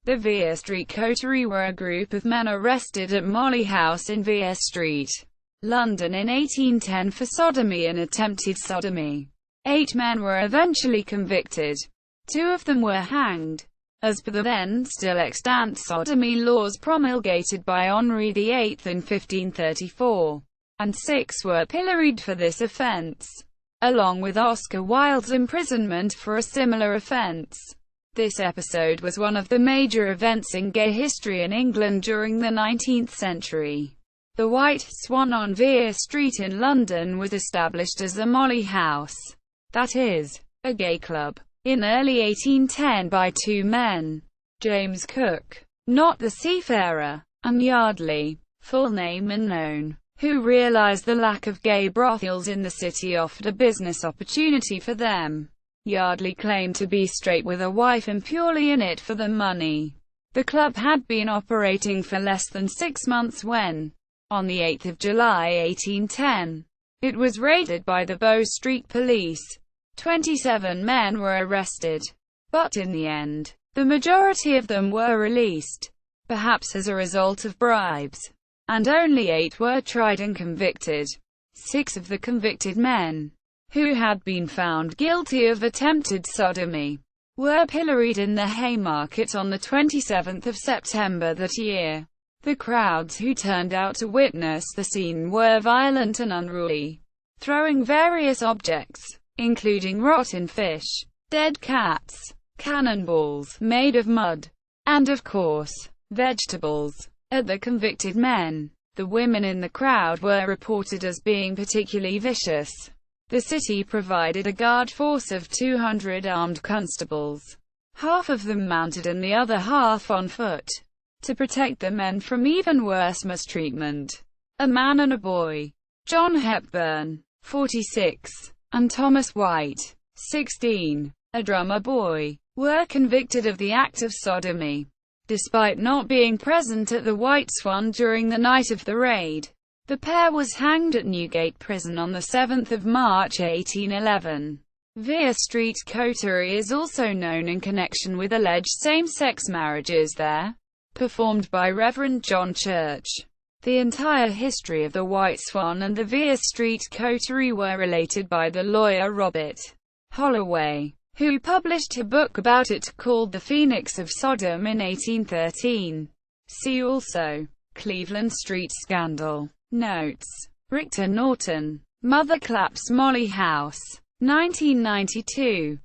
The Vere Street Coterie were a group of men arrested at Molly House in Vere Street, London in 1810 for sodomy and attempted sodomy. 8 men were eventually convicted. 2 of them were hanged. As per the then still extant sodomy laws promulgated by Henry VIII in 1534, and 6 were pilloried for this offence, along with Oscar Wilde's imprisonment for a similar offence. This episode was one of the major events in gay history in England during the 19th century. The White Swan on Vere Street in London was established as the Molly House, that is, a gay club, in early 1810 by 2 men, James Cook, not the seafarer, and Yardley, full name unknown, who realized the lack of gay brothels in the city offered a business opportunity for them. Yardley claimed to be straight with a wife and purely in it for the money. The club had been operating for less than 6 months when, on the 8th of July 1810, it was raided by the Bow Street police. 27 men were arrested, but in the end, the majority of them were released, perhaps as a result of bribes, and only 8 were tried and convicted. 6 of the convicted men, who had been found guilty of attempted sodomy, were pilloried in the Haymarket on the 27th of September that year. The crowds who turned out to witness the scene were violent and unruly, throwing various objects, including rotten fish, dead cats, cannonballs made of mud, and of course, vegetables, at the convicted men. The women in the crowd were reported as being particularly vicious. The city provided a guard force of 200 armed constables, half of them mounted and the other half on foot, to protect the men from even worse mistreatment. A man and a boy, John Hepburn, 46, and Thomas White, 16, a drummer boy, were convicted of the act of sodomy, despite not being present at the White Swan during the night of the raid. The pair was hanged at Newgate Prison on 7 March 1811. Vere Street Coterie is also known in connection with alleged same-sex marriages there, performed by Reverend John Church. The entire history of the White Swan and the Vere Street Coterie were related by the lawyer Robert Holloway, who published a book about it called The Phoenix of Sodom in 1813. See also Cleveland Street Scandal. Notes. Richter Norton. Mother Claps Molly House. 1992.